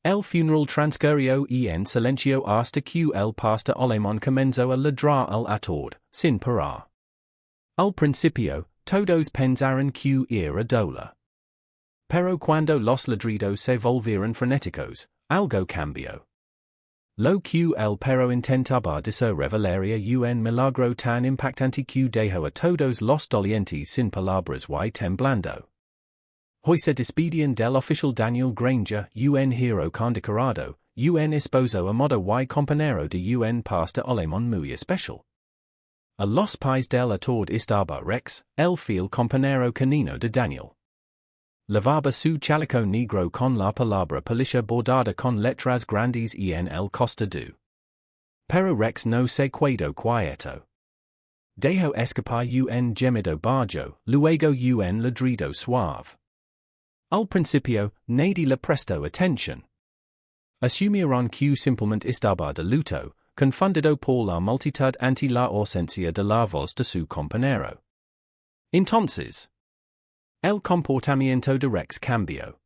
El funeral transcurrió en silencio hasta que el pastor alemán comenzó a ladrar al ataúd, sin parar. Al principio, todos pensaron que era dola. Pero cuando los ladridos se volvieron frenéticos, algo cambió. Lo que el perro intentaba decir revelaría un milagro tan impactante que dejó a todos los dolientes sin palabras y temblando. Hoy se despedían del oficial Daniel Granger, un hero condecorado, un esposo amado y compañero de un pastor alemán muy especial. A los pies del ataúd estaba Rex, el fiel compañero canino de Daniel. Lavaba su chaleco negro con la palabra policía bordada con letras grandes en el costado. Pero Rex no se quedó quieto. Dejó escapar un gemido bajo, luego un ladrido suave. Al principio, nadie le prestó atención. Asumieron que simplemente estaba de luto, confundido por la multitud ante la ausencia de la voz de su compañero. Entonces, el comportamiento de Rex cambió.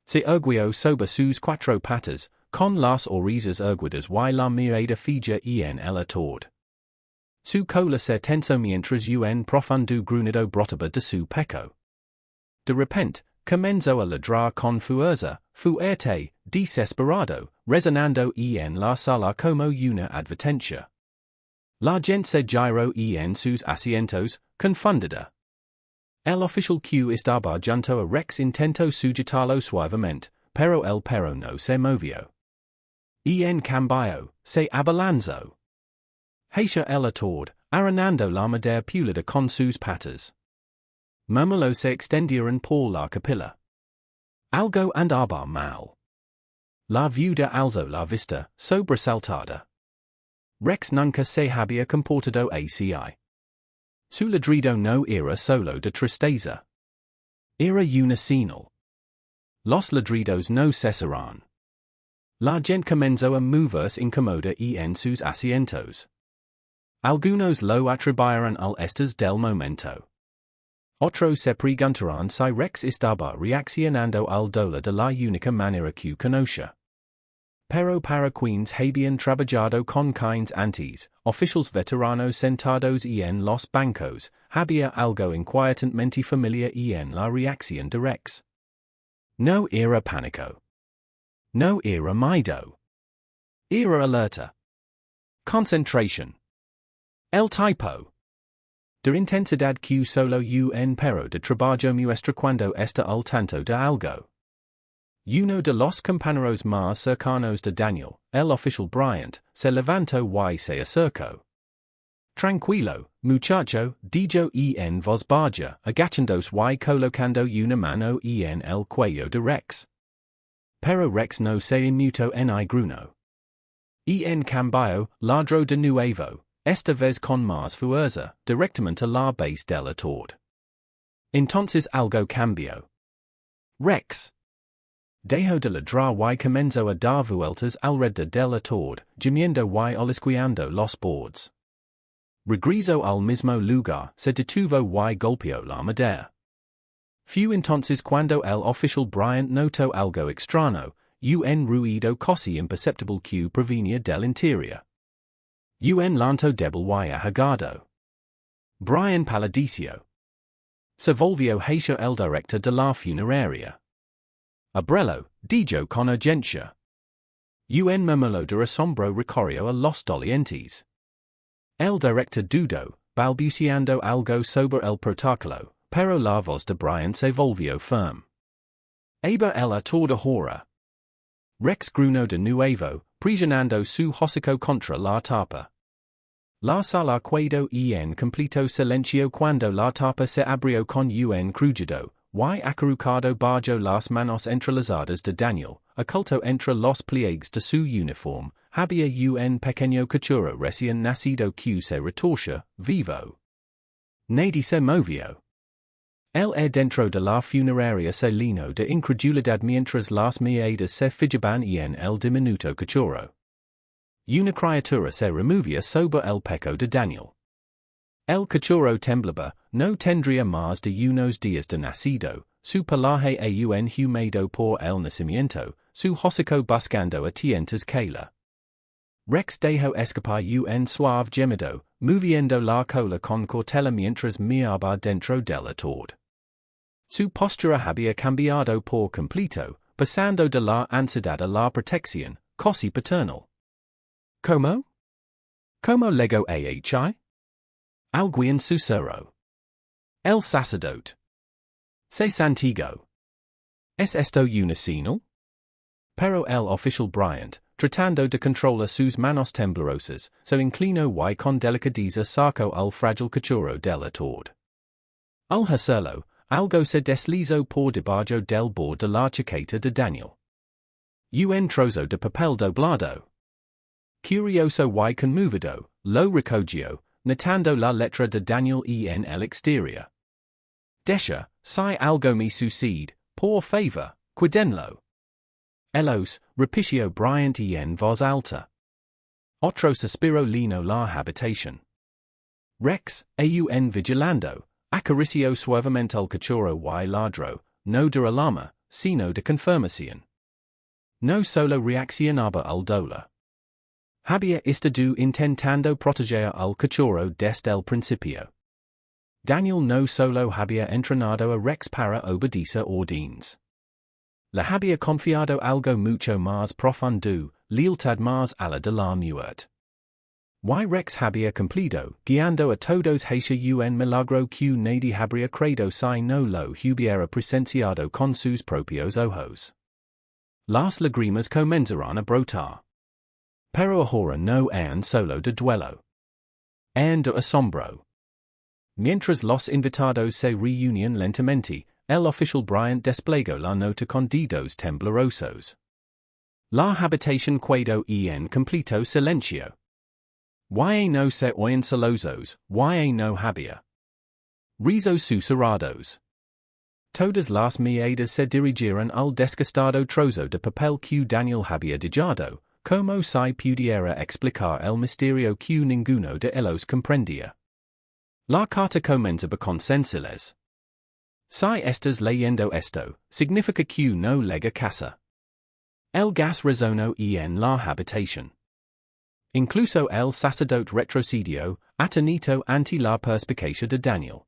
Se erguió sobre sus cuatro patas, con las orejas erguidas y la mirada fija en el ataúd. Su cola se tensó mientras un profundo gruñido brotaba de su pecho. De repente, comenzó a ladrar con fuerza, fuerte, desesperado, resonando en la sala como una advertencia. La gente se giró en sus asientos, confundida. El oficial que estaba junto a Rex intentó sujetarlo suavemente, pero el perro no se movió. En cambio, se abalanzó hacia el ataúd, arañando la madera pulida con sus patas. Murmullos se extendieron por la capilla. Algo andaba mal. La viuda alzó la vista, sobresaltada. Rex nunca se había comportado así. Su ladrido no era solo de tristeza. Era unicinal. Los ladridos no cesaron. La gente comenzó a moverse incómoda en sus asientos. Algunos lo atribuyeron al estrés del momento. Otros se preguntaron si Rex estaba reaccionando al dolor de la única manera que conocía. Pero para quienes habían trabajado con quienes antes, oficiales veteranos sentados en los bancos, había algo inquietantemente familiar en la reacción de Rex. No era pánico. No era miedo. Era alerta. Concentración. El tipo de intensidad que solo un perro de trabajo muestra cuando está al tanto de algo. Uno de los compañeros más cercanos de Daniel, el oficial Bryant, se levantó y se acercó. Tranquilo, muchacho, dijo en voz baja, agachándose y colocando una mano en el cuello de Rex. Pero Rex no se inmutó ni gruñó. En cambio, ladró de nuevo, esta vez con más fuerza, directamente a la base del ataúd. Entonces algo cambió. Rex dejó de ladrar y comenzó a dar vueltas alrededor del ataúd, gimiendo y olisqueando los bordes. Regresó al mismo lugar, se detuvo y golpeó la madera. Fue entonces cuando el oficial Bryant notó algo extraño, un ruido casi imperceptible que provenía del interior. Un lento débil y ahogado. Bryant palideció. Se volvió hacia el director de la funeraria. Abrelo, dijo con urgencia. Un murmullo de asombro recorrió a los dolientes. El director dudó, balbuceando algo sobre el protocolo, pero la voz de Bryant se volvió firme. Aber el ataúd ahora. Rex gruñó de nuevo, presionando su hocico contra la tapa. La sala quedó en completo silencio cuando la tapa se abrió con un crujido, y acurrucado bajo las manos entrelazadas de Daniel, oculto entre los pliegues de su uniforme, había un pequeño cachorro recién nacido que se retorció, vivo. Nadie se movió. Dentro de la funeraria se llenó de incredulidad mientras las miradas se fijaban en el diminuto cachorro. Una criatura se removía sobre el pecho de Daniel. El cachorro temblaba, no tendría más de unos días de nacido, su pelaje aún humedado por el nacimiento, su hocico buscando a tientas Kayla. Rex dejo escapar un suave gemido, moviendo la cola con cautela mientras miraba dentro del ataúd. Su postura había cambiado por completo, pasando de la ansiedad a la protección, casi paternal. ¿Cómo? ¿Cómo llegó ahi? Alguien susurró. El sacerdote. Se santiago. ¿Es esto una señal? Pero el oficial Bryant, tratando de controlar sus manos temblorosas, se inclinó y con delicadeza sacó al frágil cachorro del ataúd. Al hacerlo, algo se deslizó por debajo del borde de la chaqueta de Daniel. Un trozo de papel doblado. Curioso y conmovido, lo recogió, notando la letra de Daniel en el exterior. Deja, si algo me sucede, por favor, cuídenlo. Elos, repició Bryant en voz alta. Otro suspiro llenó la habitación. Rex, aun vigilando, acarició suavemente el cachorro y ladró, no de alarma, sino de confirmación. No solo reaccionaba al dolor. Había estado intentando proteger al cachorro desde el principio. Daniel no solo había entrenado a Rex para obedecer órdenes. Le había confiado algo mucho más profundo, lealtad más a la de la muerte. Y Rex había cumplido, guiando a todos hacia un milagro que nadie habría creído si no lo hubiera presenciado con sus propios ojos. Las lágrimas comenzaron a brotar. Pero ahora no eran solo de duelo. Eran de asombro. Mientras los invitados se reunían lentamente, el oficial Bryant desplegó la nota con dedos temblorosos. La habitación quedó en completo silencio. Y no se oían sollozos, y no había rizos susurrados. Todas las miradas se dirigieron al desgastado trozo de papel que Daniel había dejado, como si pudiera explicar el misterio que ninguno de ellos comprendía. La carta comenzaba con sencillez. Si estás leyendo esto, significa que no lega casa. El gas resonó en la habitación. Incluso el sacerdote retrocedió, atónito ante la perspicacia de Daniel.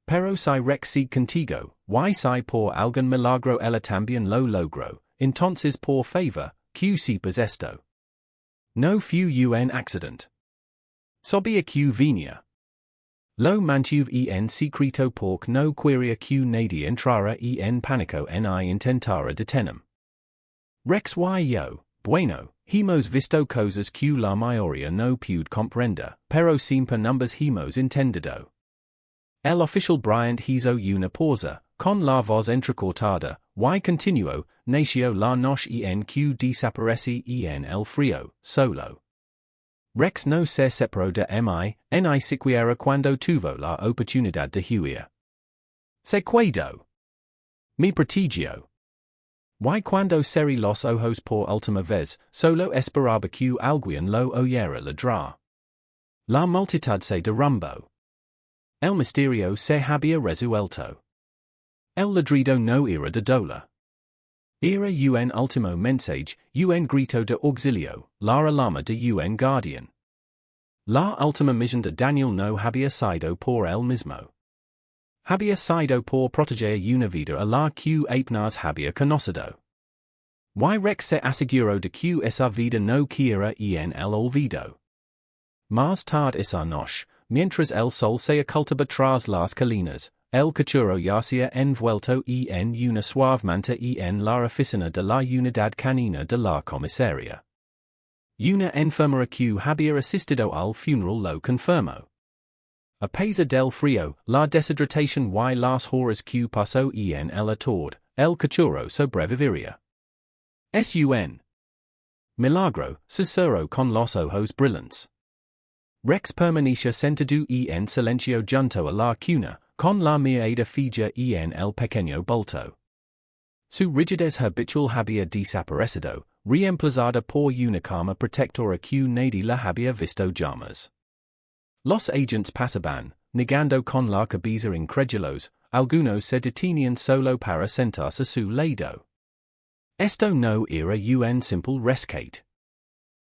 Pero si Rex sigue contigo, y si por algún milagro ella también lo logró, entonces por favor, que sepas esto. No fue un accident. Sabía que venía. Lo mantuve en secreto porque no quería que nadie entrara en pánico ni intentara detenerme. Rex y yo, bueno, hemos visto cosas que la mayoría no puede comprender, pero siempre nos hemos entendido. El oficial Bryant hizo una pausa, con la voz entrecortada, y continuó, nació la noche en que desaparece en el frío, solo. Rex no se separó de mí, ni siquiera cuando tuvo la oportunidad de huir. Se quedó. Me protegió. Y cuando cerré los ojos por última vez, solo esperaba que alguien lo oyera ladrar. La multitud se derrumbó. El misterio se había resuelto. El ladrido no era de dolor. Era un último mensaje, un grito de auxilio, la alarma de un guardián. La última misión de Daniel no había sido por él mismo. Había sido por proteger una vida a la que apenas había conocido. Y Rex se aseguró de que esa vida no caería en el olvido. Más tarde esa noche, mientras el sol se ocultaba tras las colinas, el cachorro yacía envuelto en una suave manta en la oficina de la unidad canina de la comisaría. Una enfermera que había asistido al funeral lo confirmó. A pesar del frío, la deshidratación y las horas que pasó en el ataúd, el cachorro sobreviviría. S.U.N. Milagro, susurró con los ojos brillantes. Rex permanecía sentado en silencio junto a la cuna, con la mirada fija en el pequeño bulto. Su rigidez habitual había desaparecido, reemplazada por una calma protectora que nadie la había visto jamás. Los agentes pasaban, negando con la cabeza incrédulos, algunos se detenían solo para sentarse a su lado. Esto no era un simple rescate.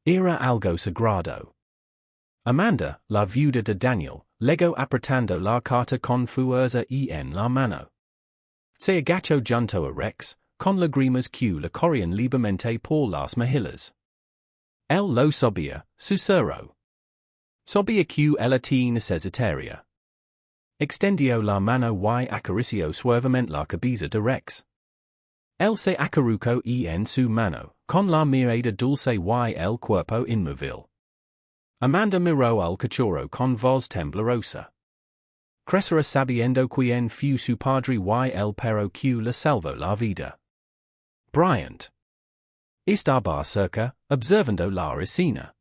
Era algo sagrado. Amanda, la viuda de Daniel, legó apretando la carta con fuerza en la mano. Se agachó junto a Rex, con lágrimas que le corrían libremente por las mejillas. Él lo sabía, susurró. Sabía que ella te necesitaría. Extendió la mano y acarició suavemente la cabeza de Rex. Él se acurrucó en su mano, con la mirada dulce y el cuerpo inmóvil. Amanda miró al cachorro con voz temblorosa. Crecerá sabiendo quién fue su padre y el perro que le salvó la vida. Bryant. Estaba cerca, observando la escena.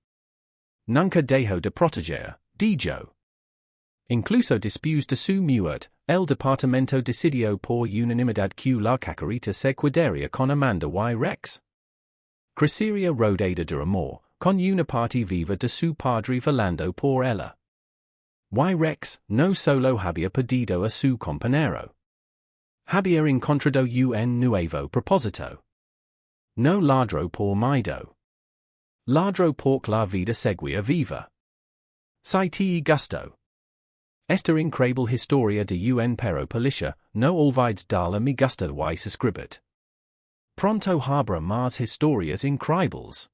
Nunca dejó de proteger, dijo. Incluso después de su muerte, el departamento decidió por unanimidad que la cacarita se quedaría con Amanda y Rex. Crecería rodeada de amor, con una parte viva de su padre velando por ella. Y Rex no solo había perdido a su compañero. Había encontrado un nuevo propósito. No ladró por miedo. Ladró porque la vida seguía viva. Si te gustó esta increíble historia de un perro policía, no olvides darle me gusta y suscribir. Pronto habrá más historias increíbles.